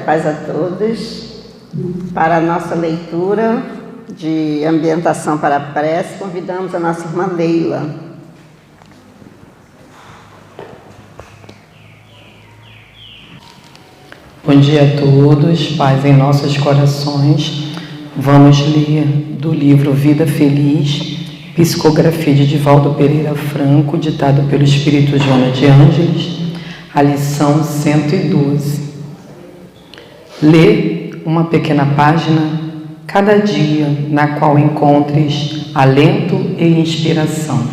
paz a todos. Para a nossa leitura de ambientação para a prece, convidamos a nossa irmã Leila. Bom dia a todos, paz em nossos corações. Vamos ler do livro Vida Feliz, psicografia de Divaldo Pereira Franco, ditado pelo Espírito Joana de Ângeles, a lição 112. Lê uma pequena página cada dia na qual encontres alento e inspiração.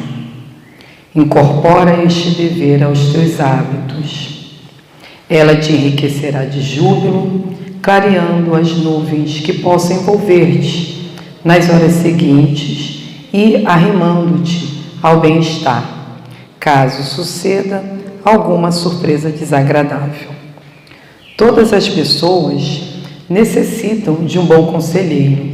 Incorpora este dever aos teus hábitos. Ela te enriquecerá de júbilo, clareando as nuvens que possam envolver-te nas horas seguintes e arrimando-te ao bem-estar, caso suceda alguma surpresa desagradável. Todas as pessoas necessitam de um bom conselheiro,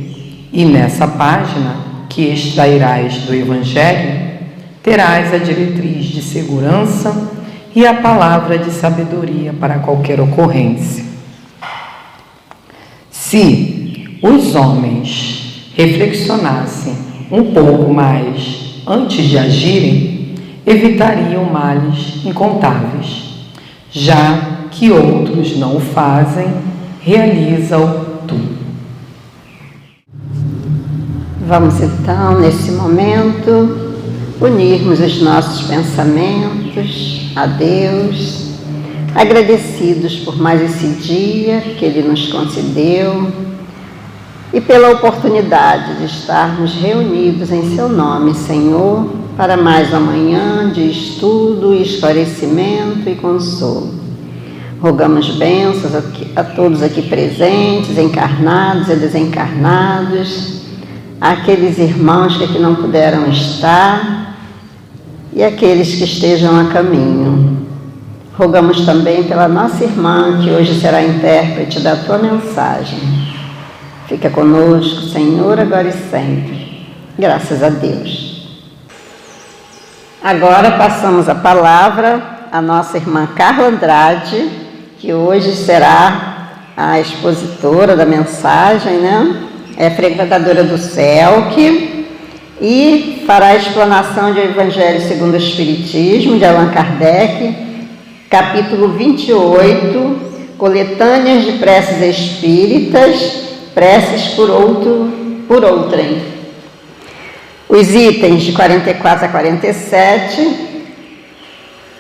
e nessa página que extrairás do Evangelho, terás a diretriz de segurança e a palavra de sabedoria para qualquer ocorrência. Se os homens reflexionassem um pouco mais antes de agirem, evitariam males incontáveis. Já que outros não o fazem, realiza-o tu. Vamos então, nesse momento, unirmos os nossos pensamentos a Deus, agradecidos por mais esse dia que Ele nos concedeu e pela oportunidade de estarmos reunidos em Seu nome, Senhor, para mais uma manhã de estudo, esclarecimento e consolo. Rogamos bênçãos a todos aqui presentes, encarnados e desencarnados, àqueles irmãos que aqui não puderam estar e aqueles que estejam a caminho. Rogamos também pela nossa irmã, que hoje será intérprete da Tua mensagem. Fica conosco, Senhor, agora e sempre. Graças a Deus. Agora passamos a palavra à nossa irmã Carla Andrade, que hoje será a expositora da mensagem, né? É frequentadora do CELC e fará a explanação do Evangelho segundo o Espiritismo, de Allan Kardec, capítulo 28, coletâneas de preces espíritas, preces por outrem. Os itens de 44 a 47,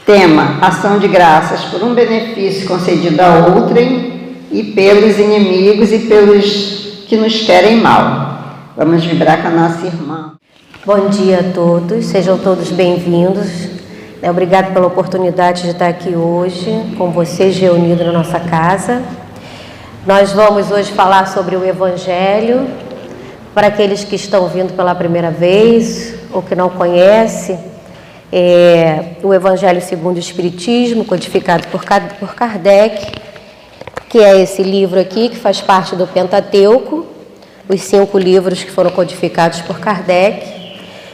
tema, ação de graças por um benefício concedido a outrem e pelos inimigos e pelos que nos querem mal. Vamos vibrar com a nossa irmã. Bom dia a todos, sejam todos bem-vindos. Obrigado pela oportunidade de estar aqui hoje com vocês reunidos na nossa casa. Nós vamos hoje falar sobre o Evangelho. Para aqueles que estão vindo pela primeira vez ou que não conhecem, o Evangelho segundo o Espiritismo, codificado por Kardec, que é esse livro aqui, que faz parte do Pentateuco, os 5 livros que foram codificados por Kardec.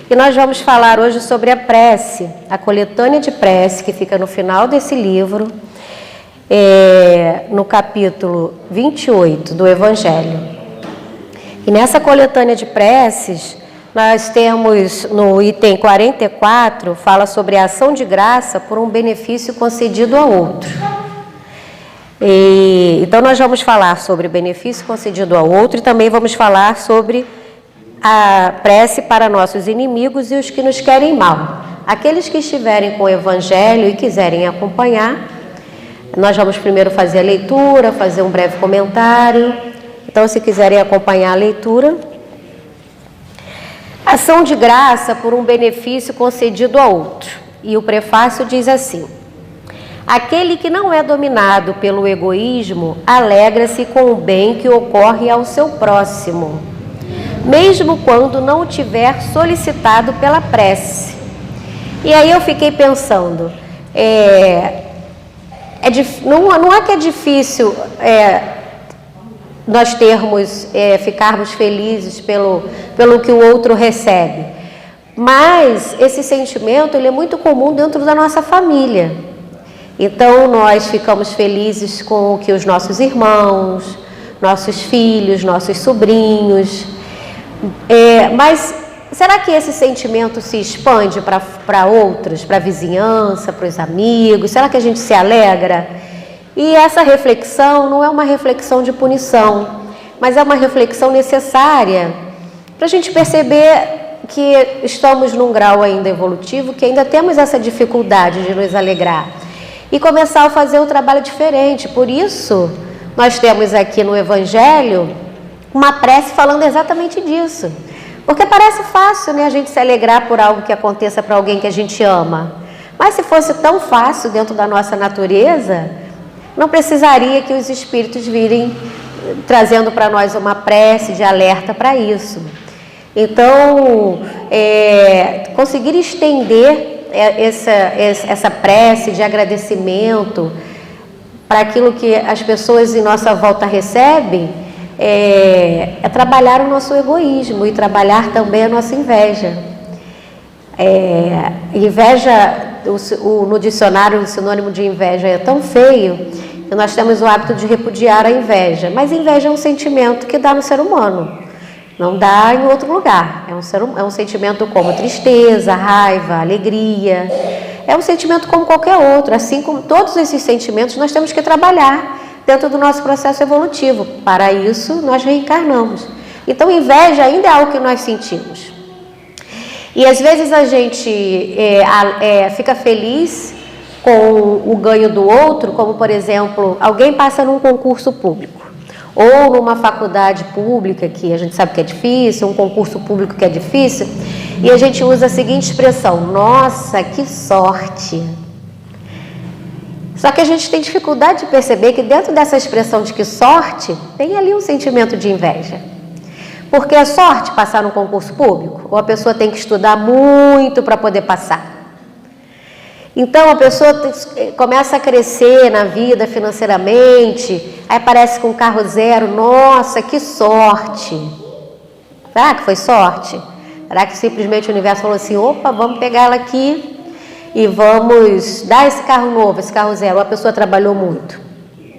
E nós vamos falar hoje sobre a prece, a coletânea de prece, que fica no final desse livro, no capítulo 28 do Evangelho. E nessa coletânea de preces, nós temos no item 44, fala sobre a ação de graça por um benefício concedido a outro. Então nós vamos falar sobre benefício concedido a outro e também vamos falar sobre a prece para nossos inimigos e os que nos querem mal. Aqueles que estiverem com o Evangelho e quiserem acompanhar, nós vamos primeiro fazer a leitura, fazer um breve comentário. Então, se quiserem acompanhar a leitura, ação de graça por um benefício concedido a outro. E o prefácio diz assim: aquele que não é dominado pelo egoísmo alegra-se com o bem que ocorre ao seu próximo, mesmo quando não o tiver solicitado pela prece. E aí eu fiquei pensando, não é que é difícil nós ficarmos felizes pelo que o outro recebe, mas esse sentimento ele é muito comum dentro da nossa família. Então nós ficamos felizes com o que os nossos irmãos, nossos filhos, nossos sobrinhos. Mas será que esse sentimento se expande para outros, para a vizinhança, para os amigos? Será que a gente se alegra? E essa reflexão não é uma reflexão de punição, mas é uma reflexão necessária para a gente perceber que estamos num grau ainda evolutivo, que ainda temos essa dificuldade de nos alegrar e começar a fazer um trabalho diferente. Por isso, nós temos aqui no Evangelho uma prece falando exatamente disso. Porque parece fácil, né, a gente se alegrar por algo que aconteça para alguém que a gente ama. Mas se fosse tão fácil dentro da nossa natureza, não precisaria que os espíritos virem trazendo para nós uma prece de alerta para isso. Então, conseguir estender essa prece de agradecimento para aquilo que as pessoas em nossa volta recebem, é trabalhar o nosso egoísmo e trabalhar também a nossa inveja. Inveja, no dicionário, o sinônimo de inveja é tão feio que nós temos o hábito de repudiar a inveja. Mas inveja é um sentimento que dá no ser humano. Não dá em outro lugar. É um sentimento como tristeza, raiva, alegria. É um sentimento como qualquer outro. Assim como todos esses sentimentos, nós temos que trabalhar dentro do nosso processo evolutivo. Para isso, nós reencarnamos. Então, inveja ainda é algo que nós sentimos. E às vezes a gente fica feliz com o ganho do outro, como por exemplo, alguém passa num concurso público. Ou numa faculdade pública, que a gente sabe que é difícil, um concurso público que é difícil, e a gente usa a seguinte expressão: nossa, que sorte! Só que a gente tem dificuldade de perceber que dentro dessa expressão de que sorte, tem ali um sentimento de inveja. Porque é sorte passar num concurso público? Ou a pessoa tem que estudar muito para poder passar? Então a pessoa começa a crescer na vida financeiramente, aí aparece com um carro zero, nossa, que sorte! Será que foi sorte? Será que simplesmente o universo falou assim, opa, vamos pegar ela aqui e vamos dar esse carro novo, esse carro zero? Ou a pessoa trabalhou muito?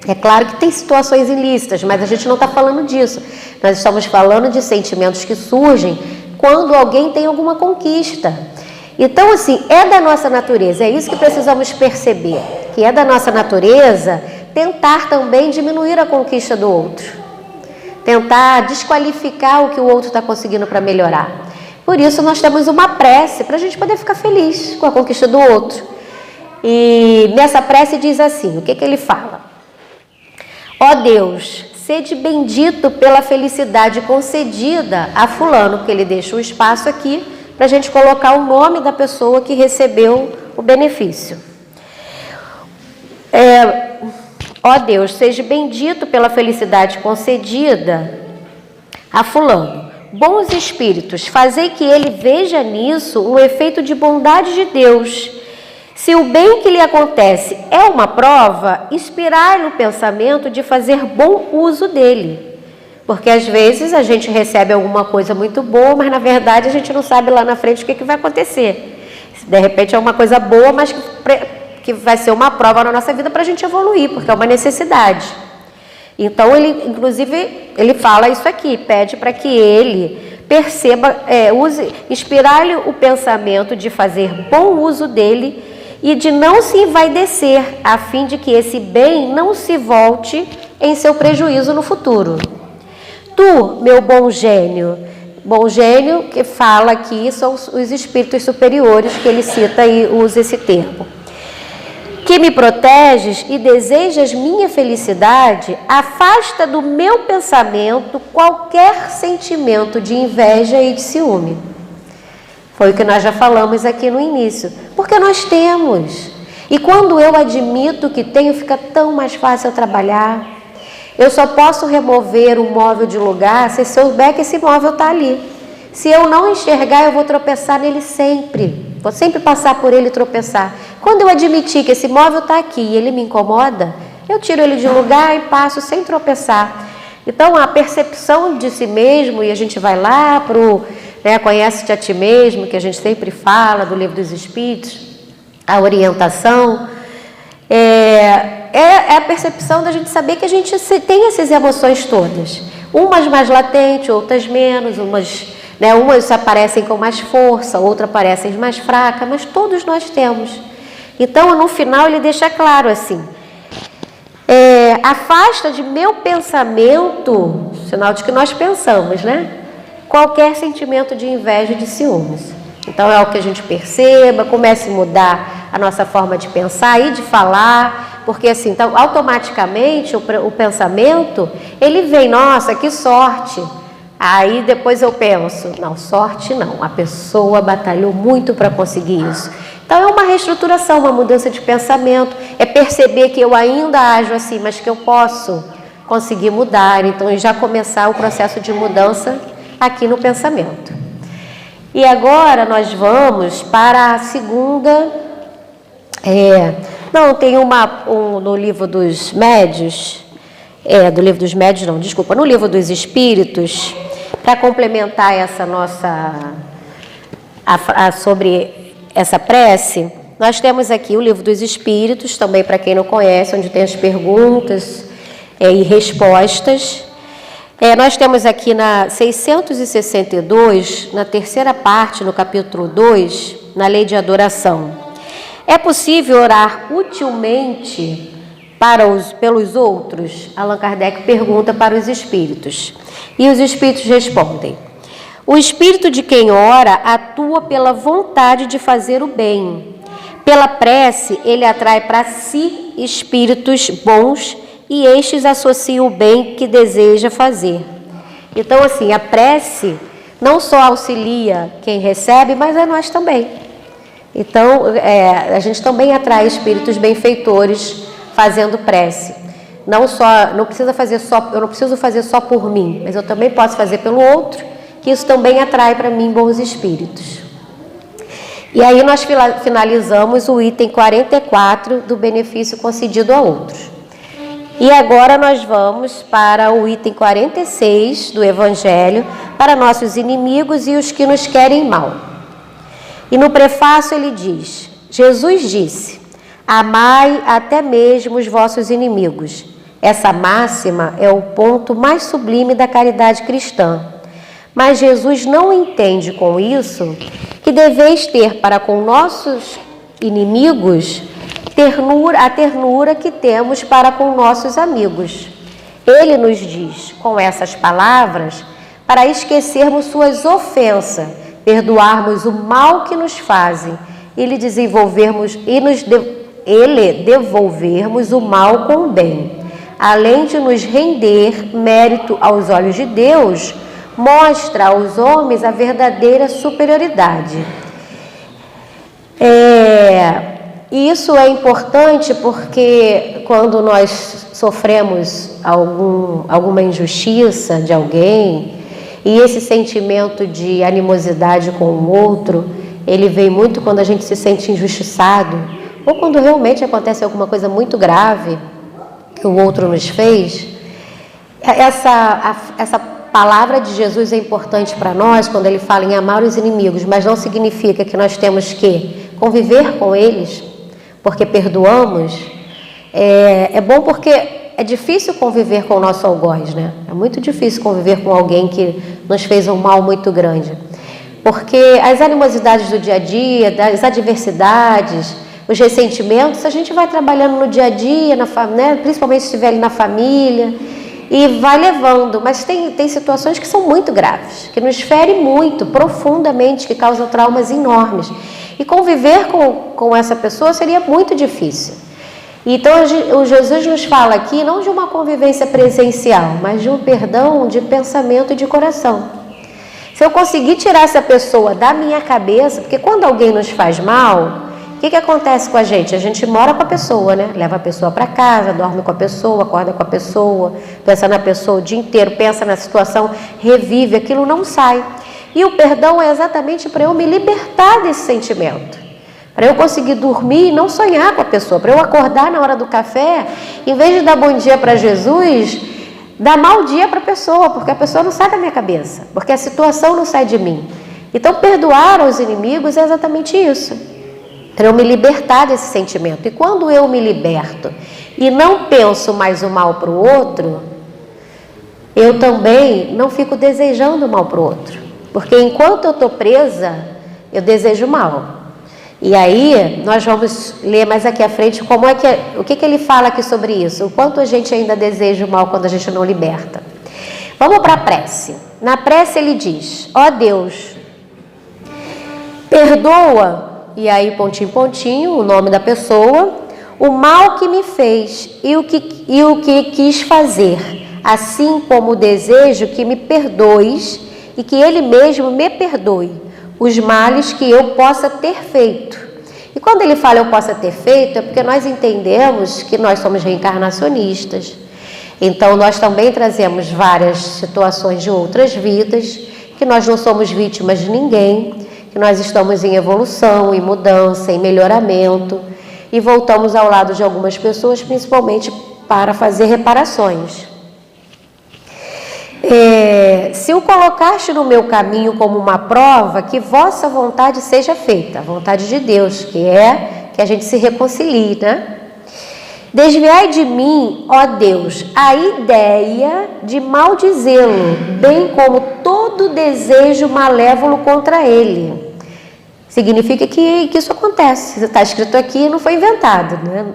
É claro que tem situações ilícitas, mas a gente não está falando disso. Nós estamos falando de sentimentos que surgem quando alguém tem alguma conquista. Então, assim, é da nossa natureza, é isso que precisamos perceber, que é da nossa natureza tentar também diminuir a conquista do outro, tentar desqualificar o que o outro está conseguindo para melhorar. Por isso, nós temos uma prece para a gente poder ficar feliz com a conquista do outro. E nessa prece diz assim, o que ele fala? Ó Deus, sede bendito pela felicidade concedida a fulano, porque ele deixa um espaço aqui para a gente colocar o nome da pessoa que recebeu o benefício. Ó Deus, seja bendito pela felicidade concedida a fulano. Bons espíritos, fazei que ele veja nisso um efeito de bondade de Deus. Se o bem que lhe acontece é uma prova, inspirai no pensamento de fazer bom uso dele. Porque às vezes a gente recebe alguma coisa muito boa, mas na verdade a gente não sabe lá na frente o que vai acontecer. De repente é uma coisa boa, mas que vai ser uma prova na nossa vida para a gente evoluir, porque é uma necessidade. Então, ele fala isso aqui, pede para que ele perceba, inspirar-lhe o pensamento de fazer bom uso dele e de não se envaidecer, a fim de que esse bem não se volte em seu prejuízo no futuro. Tu, meu bom gênio que fala aqui são os espíritos superiores que ele cita e usa esse termo, que me proteges e desejas minha felicidade, afasta do meu pensamento qualquer sentimento de inveja e de ciúme. Foi o que nós já falamos aqui no início, porque nós temos, e quando eu admito que tenho, fica tão mais fácil eu trabalhar. Eu só posso remover um móvel de lugar se eu souber que esse móvel está ali. Se eu não enxergar, eu vou tropeçar nele sempre. Vou sempre passar por ele e tropeçar. Quando eu admitir que esse móvel está aqui e ele me incomoda, eu tiro ele de lugar e passo sem tropeçar. Então, a percepção de si mesmo, e a gente vai lá para o Conhece-te a ti mesmo, que a gente sempre fala, do Livro dos Espíritos, a orientação, É a percepção da gente saber que a gente tem essas emoções todas. Umas mais latentes, outras menos, umas aparecem com mais força, outras aparecem mais fracas, mas todos nós temos. Então, no final, ele deixa claro assim: afasta de meu pensamento, sinal de que nós pensamos, né? Qualquer sentimento de inveja e de ciúmes. Então, é o que a gente perceba, comece a mudar a nossa forma de pensar e de falar, porque assim, então, automaticamente o pensamento, ele vem, nossa, que sorte. Aí depois eu penso, não, sorte não, a pessoa batalhou muito para conseguir isso. Então é uma reestruturação, uma mudança de pensamento, é perceber que eu ainda ajo assim, mas que eu posso conseguir mudar, então já começar o processo de mudança aqui no pensamento. E agora nós vamos para a segunda, no livro dos médios, no livro dos espíritos, para complementar essa nossa, sobre essa prece, nós temos aqui o livro dos espíritos, também para quem não conhece, onde tem as perguntas e respostas. Nós temos aqui na 662, na terceira parte, no capítulo 2, na lei de adoração. É possível orar utilmente pelos outros? Allan Kardec pergunta para os espíritos. E os espíritos respondem: o espírito de quem ora atua pela vontade de fazer o bem. Pela prece, ele atrai para si espíritos bons e estes associam o bem que deseja fazer. Então, assim, a prece não só auxilia quem recebe, mas a nós também. Então, a gente também atrai espíritos benfeitores fazendo prece. Eu não preciso fazer só por mim, mas eu também posso fazer pelo outro, que isso também atrai para mim bons espíritos. E aí nós finalizamos o item 44 do benefício concedido a outros. E agora nós vamos para o item 46 do Evangelho, para nossos inimigos e os que nos querem mal. E no prefácio ele diz: Jesus disse: amai até mesmo os vossos inimigos. Essa máxima é o ponto mais sublime da caridade cristã. Mas Jesus não entende com isso que deveis ter para com nossos inimigos a ternura que temos para com nossos amigos. Ele nos diz, com essas palavras, para esquecermos suas ofensas, perdoarmos o mal que nos fazem e lhe devolvermos o mal com o bem. Além de nos render mérito aos olhos de Deus, mostra aos homens a verdadeira superioridade. Isso é importante porque quando nós sofremos alguma injustiça de alguém, e esse sentimento de animosidade com o outro, ele vem muito quando a gente se sente injustiçado, ou quando realmente acontece alguma coisa muito grave que o outro nos fez. Essa palavra de Jesus é importante para nós quando ele fala em amar os inimigos, mas não significa que nós temos que conviver com eles, porque perdoamos. É bom porque é difícil conviver com o nosso algoz, né? É muito difícil conviver com alguém que nos fez um mal muito grande. Porque as animosidades do dia a dia, das adversidades, os ressentimentos, a gente vai trabalhando no dia a dia, principalmente se estiver ali na família, e vai levando. Mas tem situações que são muito graves, que nos ferem muito, profundamente, que causam traumas enormes. E conviver com essa pessoa seria muito difícil. Então, o Jesus nos fala aqui não de uma convivência presencial, mas de um perdão de pensamento e de coração. Se eu conseguir tirar essa pessoa da minha cabeça, porque quando alguém nos faz mal, o que acontece com a gente? A gente mora com a pessoa, né? Leva a pessoa para casa, dorme com a pessoa, acorda com a pessoa, pensa na pessoa o dia inteiro, pensa na situação, revive, aquilo não sai. E o perdão é exatamente para eu me libertar desse sentimento. Para eu conseguir dormir e não sonhar com a pessoa. Para eu acordar na hora do café, em vez de dar bom dia para Jesus, dar mau dia para a pessoa, porque a pessoa não sai da minha cabeça, porque a situação não sai de mim. Então, perdoar aos inimigos é exatamente isso. para eu me libertar desse sentimento. E quando eu me liberto e não penso mais o mal para o outro, eu também não fico desejando o mal para o outro. Porque enquanto eu estou presa, eu desejo mal. E aí, nós vamos ler mais aqui à frente o que ele fala aqui sobre isso. O quanto a gente ainda deseja o mal quando a gente não liberta. Vamos para a prece. Na prece ele diz: ó Deus, perdoa, e aí pontinho, pontinho, o nome da pessoa, o mal que me fez e o que quis fazer, assim como desejo que me perdoes e que Ele mesmo me perdoe os males que eu possa ter feito. E quando ele fala eu possa ter feito, é porque nós entendemos que nós somos reencarnacionistas. Então nós também trazemos várias situações de outras vidas, que nós não somos vítimas de ninguém, que nós estamos em evolução, em mudança, em melhoramento, e voltamos ao lado de algumas pessoas, principalmente para fazer reparações. Se o colocaste no meu caminho como uma prova, que vossa vontade seja feita, a vontade de Deus, que é que a gente se reconcilie, né? Desviai de mim, ó Deus, a ideia de maldizê-lo, bem como todo desejo malévolo contra ele. Significa que isso acontece. Está escrito aqui, não foi inventado, né?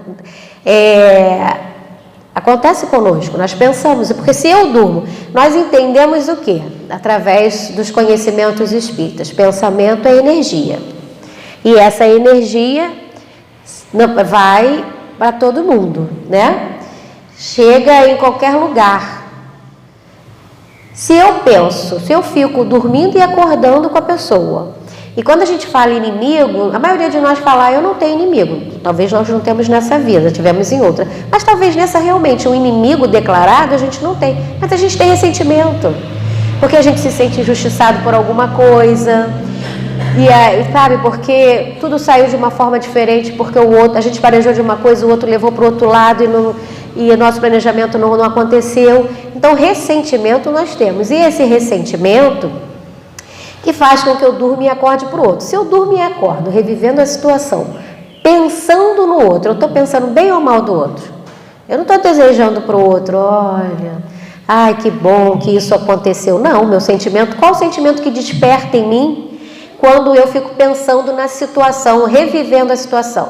Acontece conosco, nós pensamos, porque se eu durmo, nós entendemos o quê? Através dos conhecimentos espíritas. Pensamento é energia. E essa energia vai para todo mundo, né? Chega em qualquer lugar. Se eu penso, se eu fico dormindo e acordando com a pessoa, e quando a gente fala inimigo, a maioria de nós fala, eu não tenho inimigo. Talvez nós não temos nessa vida, tivemos em outra. Mas talvez nessa realmente, um inimigo declarado a gente não tem. Mas a gente tem ressentimento. Porque a gente se sente injustiçado por alguma coisa. E aí, sabe, porque tudo saiu de uma forma diferente, porque o outro, a gente planejou de uma coisa, o outro levou para o outro lado e o nosso planejamento não aconteceu. Então, ressentimento nós temos. E esse ressentimento que faz com que eu durma e acorde para o outro. Se eu durmo e acordo, revivendo a situação, pensando no outro, eu estou pensando bem ou mal do outro. Eu não estou desejando para o outro, olha, ai que bom que isso aconteceu. Não, meu sentimento, qual o sentimento que desperta em mim quando eu fico pensando na situação, revivendo a situação?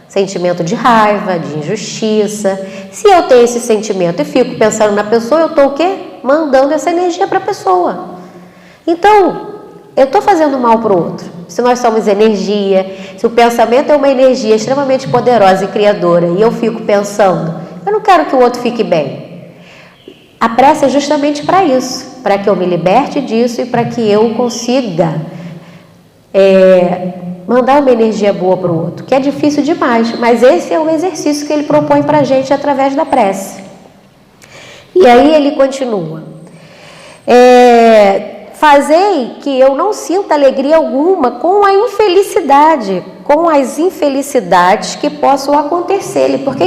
Sentimento de raiva, de injustiça. Se eu tenho esse sentimento e fico pensando na pessoa, eu estou o quê? Mandando essa energia para a pessoa. Então, eu estou fazendo mal para o outro. Se nós somos energia, se o pensamento é uma energia extremamente poderosa e criadora, e eu fico pensando, eu não quero que o outro fique bem. A prece é justamente para isso, para que eu me liberte disso e para que eu consiga mandar uma energia boa para o outro, que é difícil demais, mas esse é o exercício que ele propõe para a gente através da prece. E aí ele continua. Fazei que eu não sinta alegria alguma com a infelicidade, com as infelicidades que possam acontecer-lhe, porque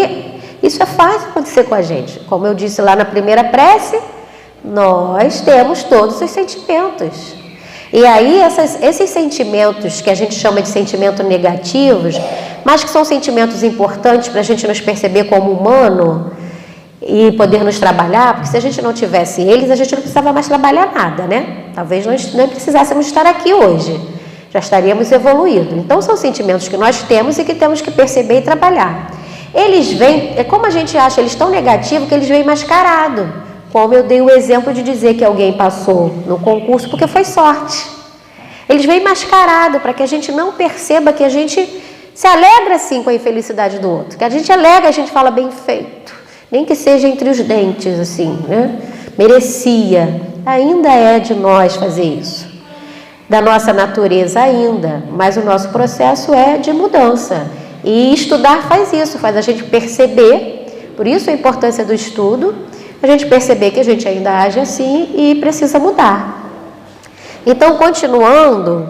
isso é fácil acontecer com a gente. Como eu disse lá na primeira prece, nós temos todos os sentimentos. E aí esses sentimentos que a gente chama de sentimentos negativos, mas que são sentimentos importantes para a gente nos perceber como humano e poder nos trabalhar, porque se a gente não tivesse eles, a gente não precisava mais trabalhar nada, né? Talvez nós não precisássemos estar aqui hoje, já estaríamos evoluídos. Então são sentimentos que nós temos e que temos que perceber e trabalhar. Eles vêm, como a gente acha eles tão negativos, que eles vêm mascarados. Como eu dei o exemplo de dizer que alguém passou no concurso porque foi sorte. Eles vêm mascarados para que a gente não perceba que a gente se alegra sim com a infelicidade do outro. Que a gente alegra, a gente fala bem feito. Nem que seja entre os dentes, assim, né? Merecia. Ainda é de nós fazer isso. Da nossa natureza ainda. Mas o nosso processo é de mudança. E estudar faz isso, faz a gente perceber. Por isso a importância do estudo. A gente perceber que a gente ainda age assim e precisa mudar. Então, continuando,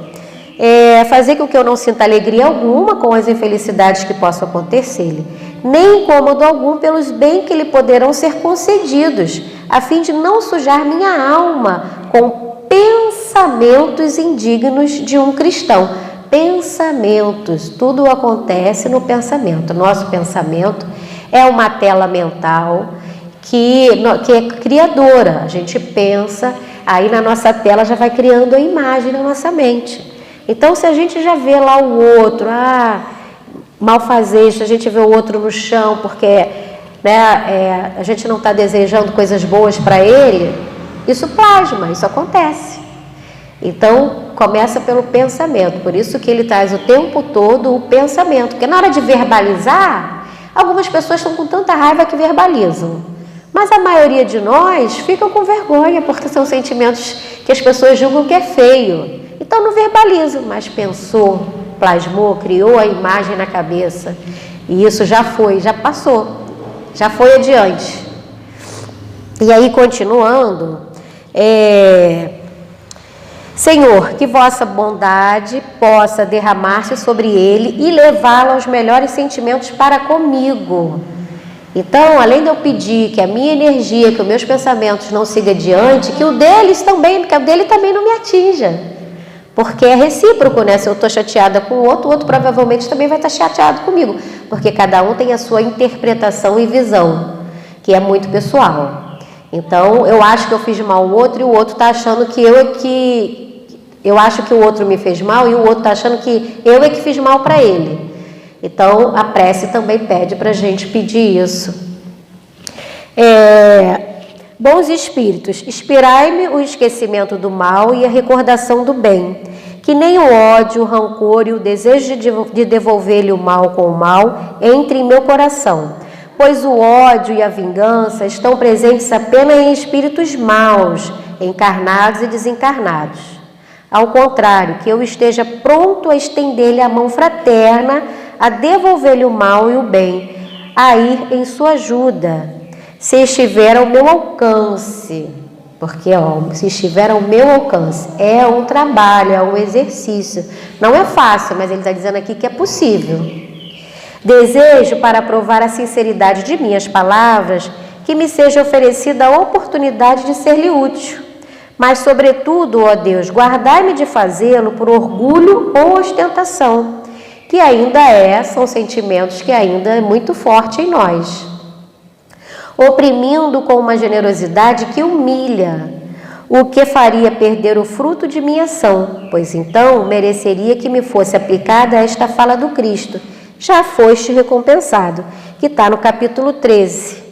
fazer com que eu não sinta alegria alguma com as infelicidades que possam acontecer-lhe, nem incômodo algum pelos bens que lhe poderão ser concedidos, a fim de não sujar minha alma com pensamentos indignos de um cristão. pensamentos. Tudo acontece no pensamento. Nosso pensamento é uma tela mental que é criadora. A gente pensa, aí na nossa tela já vai criando a imagem na nossa mente. Então, se a gente já vê lá o outro, malfazejo, a gente vê o outro no chão porque a gente não está desejando coisas boas para ele, isso plasma, isso acontece. Então, começa pelo pensamento, por isso que ele traz o tempo todo o pensamento, porque na hora de verbalizar, algumas pessoas estão com tanta raiva que verbalizam, mas a maioria de nós fica com vergonha, porque são sentimentos que as pessoas julgam que é feio, então não verbalizam, mas pensou, plasmou, criou a imagem na cabeça, e isso já foi, já passou, já foi adiante. E aí, continuando, Senhor, que vossa bondade possa derramar-se sobre ele e levá-lo aos melhores sentimentos para comigo. Então, além de eu pedir que a minha energia, que os meus pensamentos não sigam adiante, que o deles também, que o dele também não me atinja. Porque é recíproco, né? Se eu estou chateada com o outro provavelmente também vai estar chateado comigo. Porque cada um tem a sua interpretação e visão, que é muito pessoal. Então, eu acho que eu fiz mal ao outro e o outro está achando que eu acho que o outro me fez mal e o outro está achando que eu é que fiz mal para ele. Então, a prece também pede para a gente pedir isso. Bons espíritos, inspirai-me o esquecimento do mal e a recordação do bem, que nem o ódio, o rancor e o desejo de devolver-lhe o mal com o mal entre em meu coração, pois o ódio e a vingança estão presentes apenas em espíritos maus, encarnados e desencarnados. Ao contrário, que eu esteja pronto a estender-lhe a mão fraterna, a devolver-lhe o mal e o bem, a ir em sua ajuda, se estiver ao meu alcance. Porque, se estiver ao meu alcance, é um trabalho, é um exercício. Não é fácil, mas ele está dizendo aqui que é possível. Desejo, para provar a sinceridade de minhas palavras, que me seja oferecida a oportunidade de ser-lhe útil. Mas, sobretudo, ó Deus, guardai-me de fazê-lo por orgulho ou ostentação, que ainda são sentimentos que ainda é muito forte em nós. Oprimindo com uma generosidade que humilha, o que faria perder o fruto de minha ação, pois então mereceria que me fosse aplicada esta fala do Cristo: já foste recompensado, que está no capítulo 13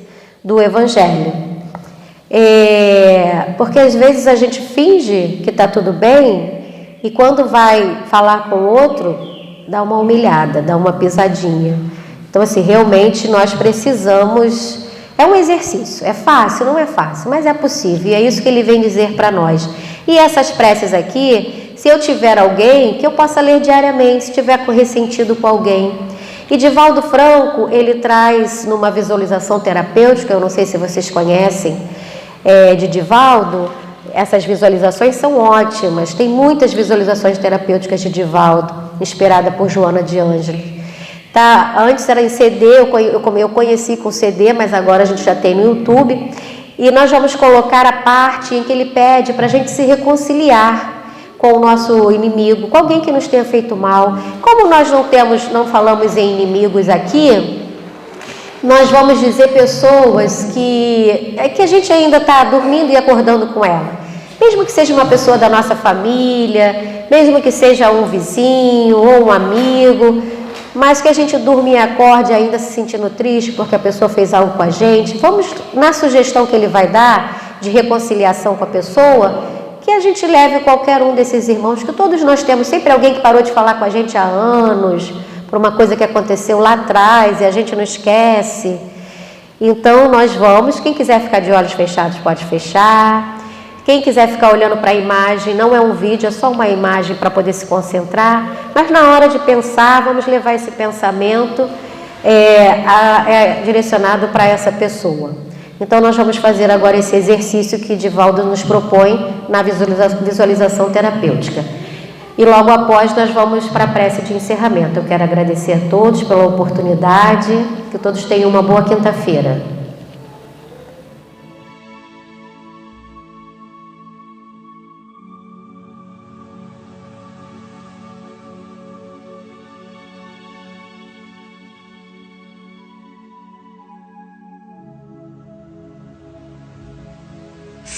do Evangelho. Porque às vezes a gente finge que está tudo bem e quando vai falar com o outro, dá uma humilhada, dá uma pisadinha. Então, assim, realmente nós precisamos... É um exercício, é fácil? Não é fácil, mas é possível, e é isso que ele vem dizer para nós. E essas preces aqui, se eu tiver alguém, que eu possa ler diariamente, se tiver ressentido com alguém. E Divaldo Franco, ele traz numa visualização terapêutica, eu não sei se vocês conhecem, de Divaldo, essas visualizações são ótimas, tem muitas visualizações terapêuticas de Divaldo, inspirada por Joana de Ângeles. Tá, antes era em CD, eu conheci com CD, mas agora a gente já tem no YouTube. E nós vamos colocar a parte em que ele pede para a gente se reconciliar com o nosso inimigo, com alguém que nos tenha feito mal. Como nós não falamos em inimigos aqui, nós vamos dizer pessoas que a gente ainda está dormindo e acordando com ela. Mesmo que seja uma pessoa da nossa família, mesmo que seja um vizinho ou um amigo, mas que a gente durma e acorde ainda se sentindo triste porque a pessoa fez algo com a gente. Vamos, na sugestão que ele vai dar de reconciliação com a pessoa, que a gente leve qualquer um desses irmãos, que todos nós temos sempre alguém que parou de falar com a gente há anos, por uma coisa que aconteceu lá atrás e a gente não esquece. Então nós vamos, quem quiser ficar de olhos fechados pode fechar. Quem quiser ficar olhando para a imagem, não é um vídeo, é só uma imagem para poder se concentrar. Mas na hora de pensar, vamos levar esse pensamento direcionado para essa pessoa. Então nós vamos fazer agora esse exercício que Divaldo nos propõe na visualização terapêutica. E logo após nós vamos para a prece de encerramento. Eu quero agradecer a todos pela oportunidade, que todos tenham uma boa quinta-feira.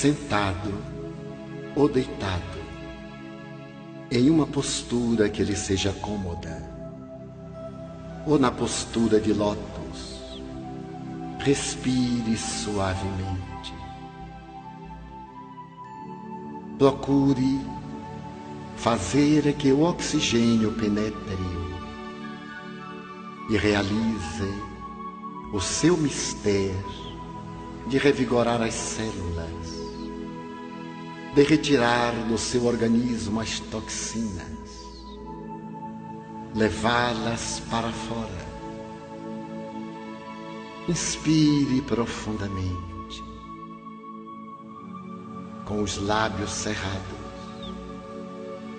sentado ou deitado, em uma postura que lhe seja cômoda, ou na postura de lótus, respire suavemente. Procure fazer que o oxigênio penetre-o e realize o seu mistério de revigorar as células, de retirar do seu organismo as toxinas, levá-las para fora. Inspire profundamente, com os lábios cerrados.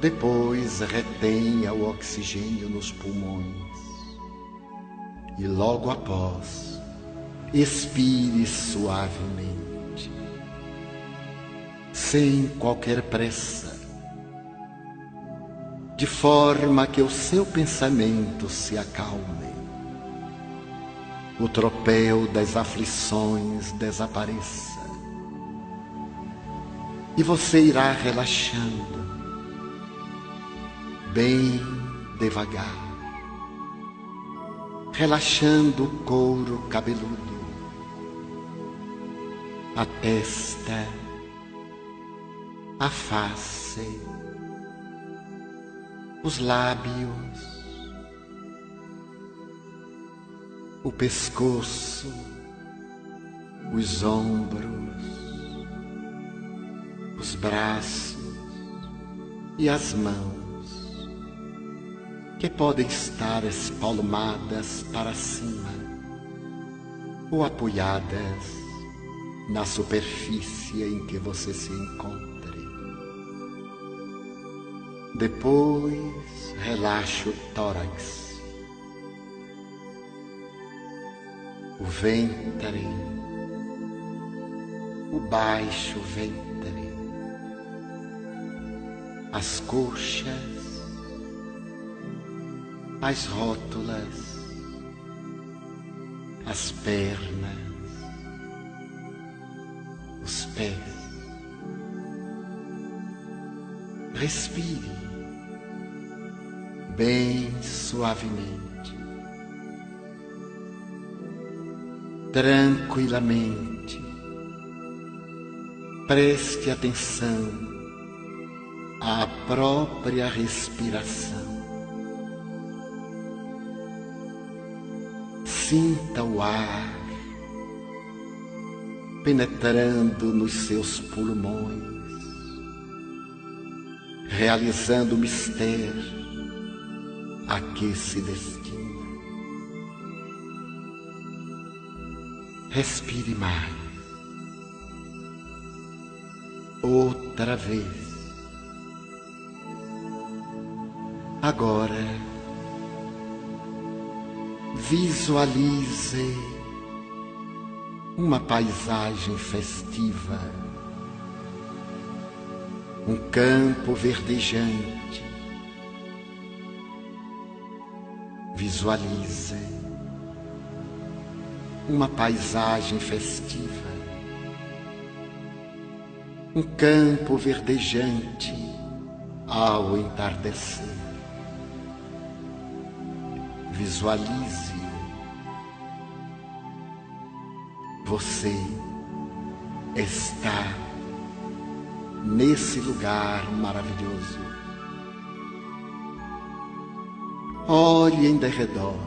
Depois retenha o oxigênio nos pulmões e logo após expire suavemente, sem qualquer pressa, de forma que o seu pensamento se acalme, o tropel das aflições desapareça e você irá relaxando, bem devagar, relaxando o couro cabeludo, a testa, a face, os lábios, o pescoço, os ombros, os braços e as mãos, que podem estar espalmadas para cima ou apoiadas na superfície em que você se encontre. Depois, relaxe o tórax, o ventre, o baixo ventre, as coxas, as rótulas, as pernas, os pés. Respire bem suavemente, tranquilamente. Preste atenção à própria respiração. Sinta o ar penetrando nos seus pulmões, realizando o mistério a que se destina. Respire mais. Outra vez. Agora, visualize uma paisagem festiva, um campo verdejante. Visualize uma paisagem festiva, um campo verdejante ao entardecer. Visualize-o. Você está nesse lugar maravilhoso. Olhe em derredor.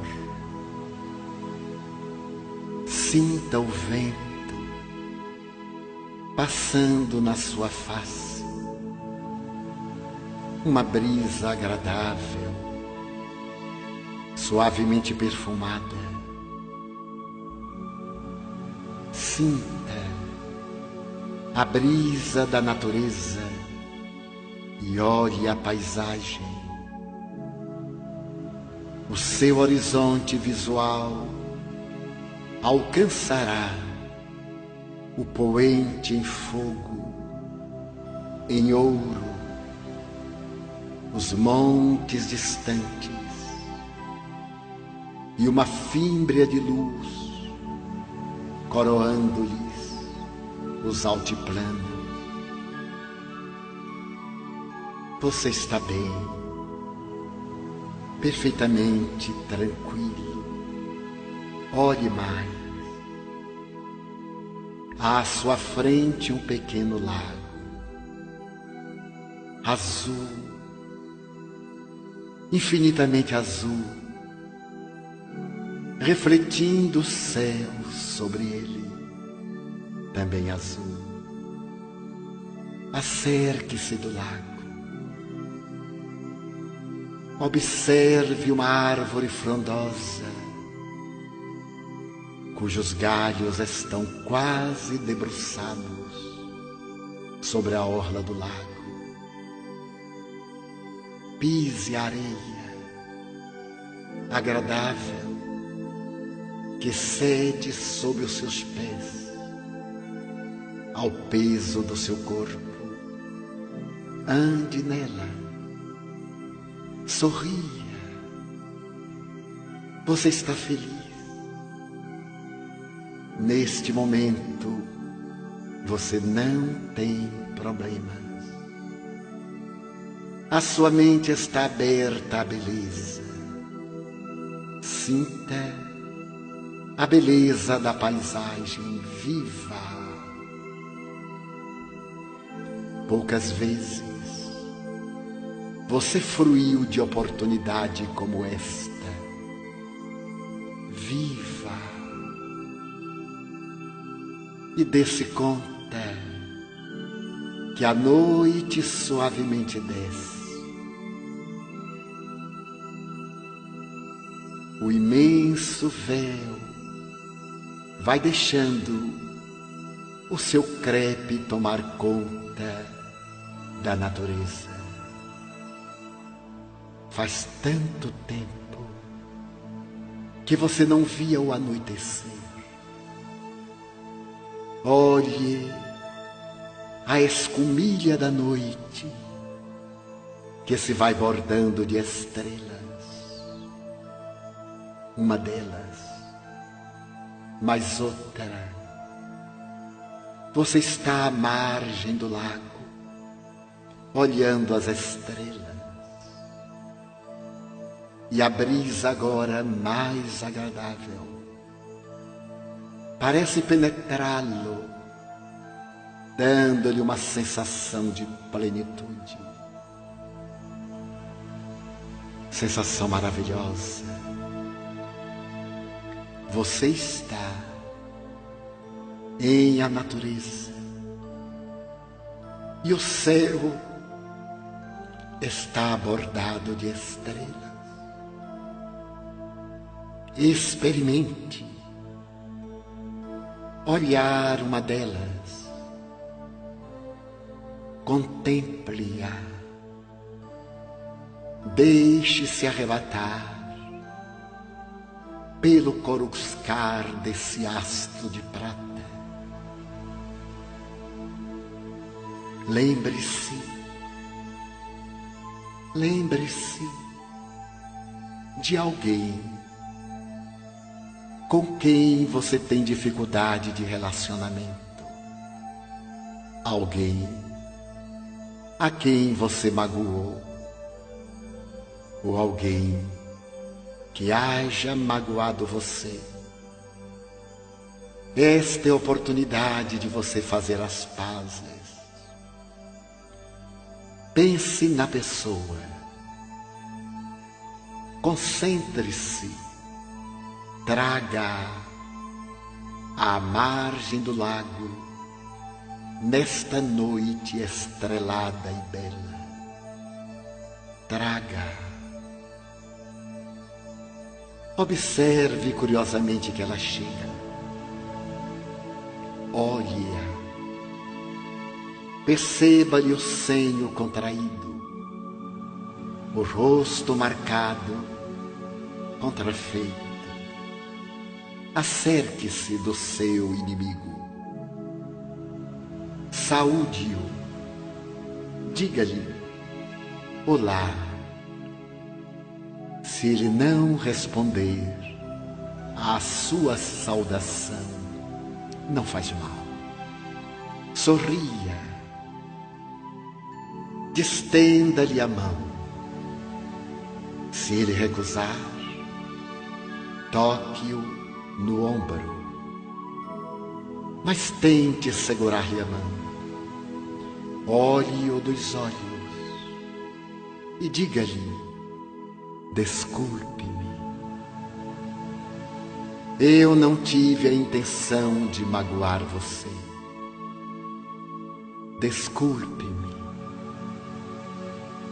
Sinta o vento passando na sua face. Uma brisa agradável, suavemente perfumada. Sinta a brisa da natureza e olhe a paisagem. O seu horizonte visual alcançará o poente em fogo, em ouro, os montes distantes e uma fímbria de luz coroando-lhes os altiplanos. Você está bem, perfeitamente tranquilo. Olhe mais. À sua frente um pequeno lago, azul, infinitamente azul, refletindo o céu sobre ele, também azul. Acerque-se do lago. Observe uma árvore frondosa, cujos galhos estão quase debruçados sobre a orla do lago. Pise a areia agradável que cede sob os seus pés ao peso do seu corpo. Ande nela, sorria. Você está feliz. Neste momento, você não tem problemas. A sua mente está aberta à beleza. Sinta a beleza da paisagem viva. Poucas vezes você fruiu de oportunidade como esta. Viva e dê-se conta que a noite suavemente desce. O imenso véu vai deixando o seu crepe tomar conta da natureza. Faz tanto tempo que você não via o anoitecer. Olhe a escumilha da noite que se vai bordando de estrelas. Uma delas, mais outra. Você está à margem do lago, olhando as estrelas. E a brisa agora mais agradável parece penetrá-lo, dando-lhe uma sensação de plenitude. Sensação maravilhosa. Você está em a natureza e o céu está bordado de estrelas. Experimente olhar uma delas, contemple-a, deixe-se arrebatar pelo coruscar desse astro de prata. Lembre-se de alguém com quem você tem dificuldade de relacionamento. Alguém a quem você magoou, ou alguém que haja magoado você. Esta é a oportunidade de você fazer as pazes. Pense na pessoa. Concentre-se. Traga à margem do lago, nesta noite estrelada e bela. Traga. Observe curiosamente que ela chega. Olhe-a. Perceba-lhe o senho contraído, o rosto marcado, contrafeito. Acerque-se do seu inimigo. Saúde-o. Diga-lhe: olá. Se ele não responder à sua saudação, não faz mal. Sorria. Distenda-lhe a mão. Se ele recusar, toque-o no ombro. Mas tente segurar-lhe a mão. Olhe-o dos olhos e diga-lhe: desculpe-me. Eu não tive a intenção de magoar você. Desculpe-me.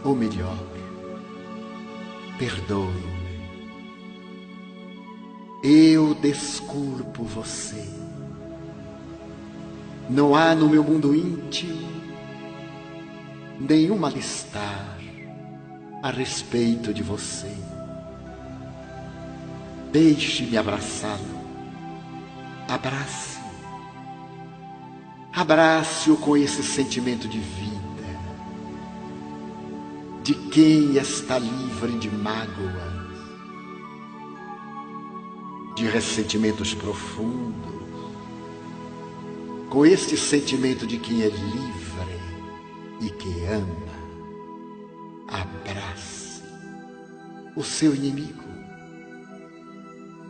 Ou melhor, perdoe-me. Eu desculpo você. Não há no meu mundo íntimo nenhum mal-estar a respeito de você. Deixe-me abraçá-lo. Abrace-o. Abrace-o com esse sentimento de vida, de quem está livre de mágoas, de ressentimentos profundos, com este sentimento de quem é livre e que ama. Abrace o seu inimigo.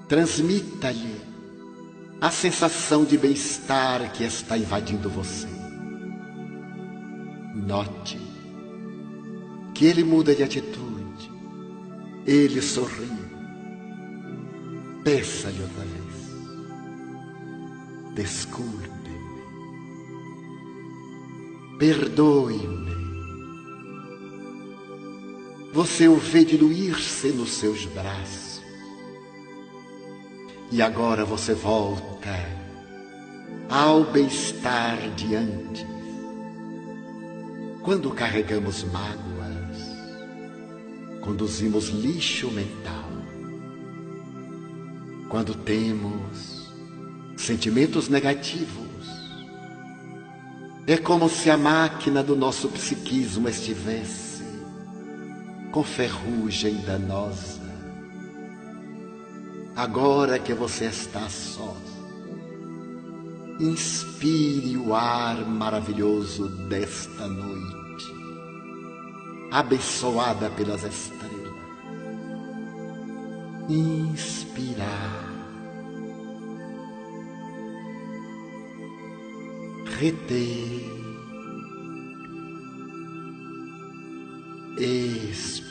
Transmita-lhe a sensação de bem-estar que está invadindo você. Note que ele muda de atitude, ele sorri. Peça-lhe outra vez: desculpe-me, perdoe-me. Você o vê diluir-se nos seus braços. E agora você volta ao bem-estar de antes. Quando carregamos mágoas, conduzimos lixo mental. Quando temos sentimentos negativos, é como se a máquina do nosso psiquismo estivesse com ferrugem danosa. Agora que você está só, inspire o ar maravilhoso desta noite, abençoada pelas estrelas. Inspirar, reter, expirar.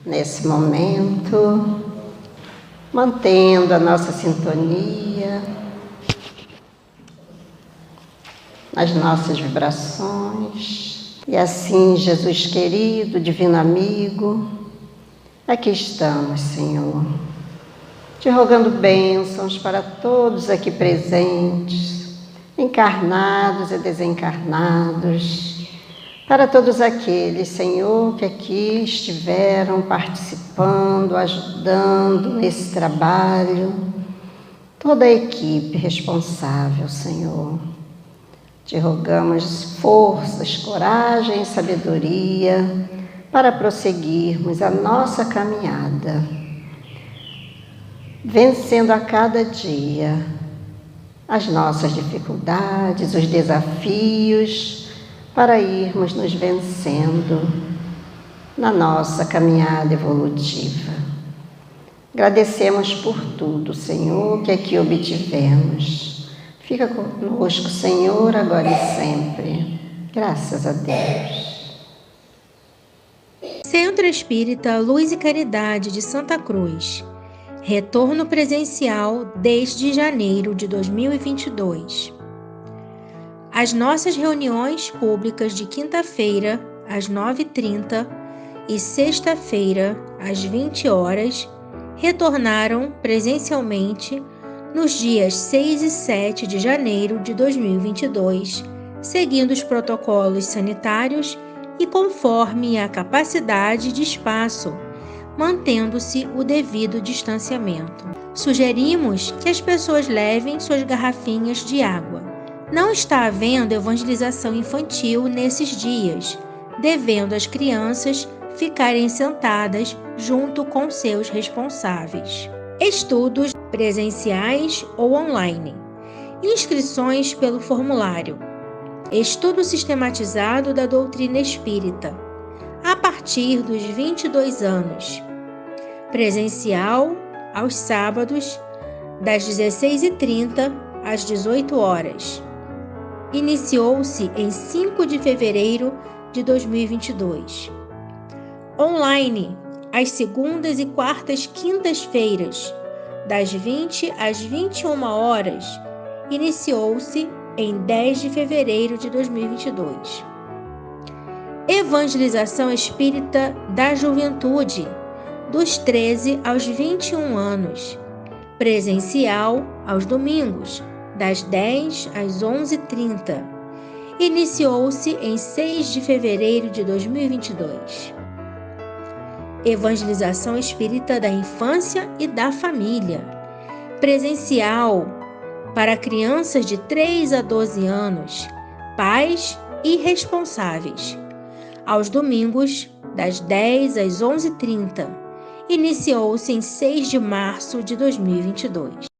Nesse momento, mantendo a nossa sintonia, as nossas vibrações. E assim, Jesus querido, divino amigo, aqui estamos, Senhor, te rogando bênçãos para todos aqui presentes, encarnados e desencarnados, para todos aqueles, Senhor, que aqui estiveram participando, ajudando nesse trabalho, toda a equipe responsável, Senhor. Te rogamos forças, coragem e sabedoria para prosseguirmos a nossa caminhada, vencendo a cada dia as nossas dificuldades, os desafios, para irmos nos vencendo na nossa caminhada evolutiva. Agradecemos por tudo, Senhor, que aqui obtivemos. Fica conosco, Senhor, agora e sempre. Graças a Deus. Centro Espírita Luz e Caridade de Santa Cruz. Retorno presencial desde janeiro de 2022. As nossas reuniões públicas de quinta-feira, às 9h30, e sexta-feira, às 20 horas, retornaram presencialmente nos dias 6 e 7 de janeiro de 2022, seguindo os protocolos sanitários e conforme a capacidade de espaço, mantendo-se o devido distanciamento. Sugerimos que as pessoas levem suas garrafinhas de água. Não está havendo evangelização infantil nesses dias, devendo as crianças ficarem sentadas junto com seus responsáveis. Estudos presenciais ou online. Inscrições pelo formulário. Estudo sistematizado da doutrina espírita, a partir dos 22 anos. Presencial, aos sábados, das 16h30 às 18 horas. Iniciou-se em 5 de fevereiro de 2022. Online, às segundas e quartas quintas-feiras, das 20 às 21 horas. Iniciou-se em 10 de fevereiro de 2022. Evangelização espírita da juventude, dos 13 aos 21 anos. Presencial aos domingos, das 10 às 11h30. Iniciou-se em 6 de fevereiro de 2022. Evangelização espírita da infância e da família. Presencial para crianças de 3 a 12 anos, pais e responsáveis. Aos domingos, das 10 às 11h30. Iniciou-se em 6 de março de 2022.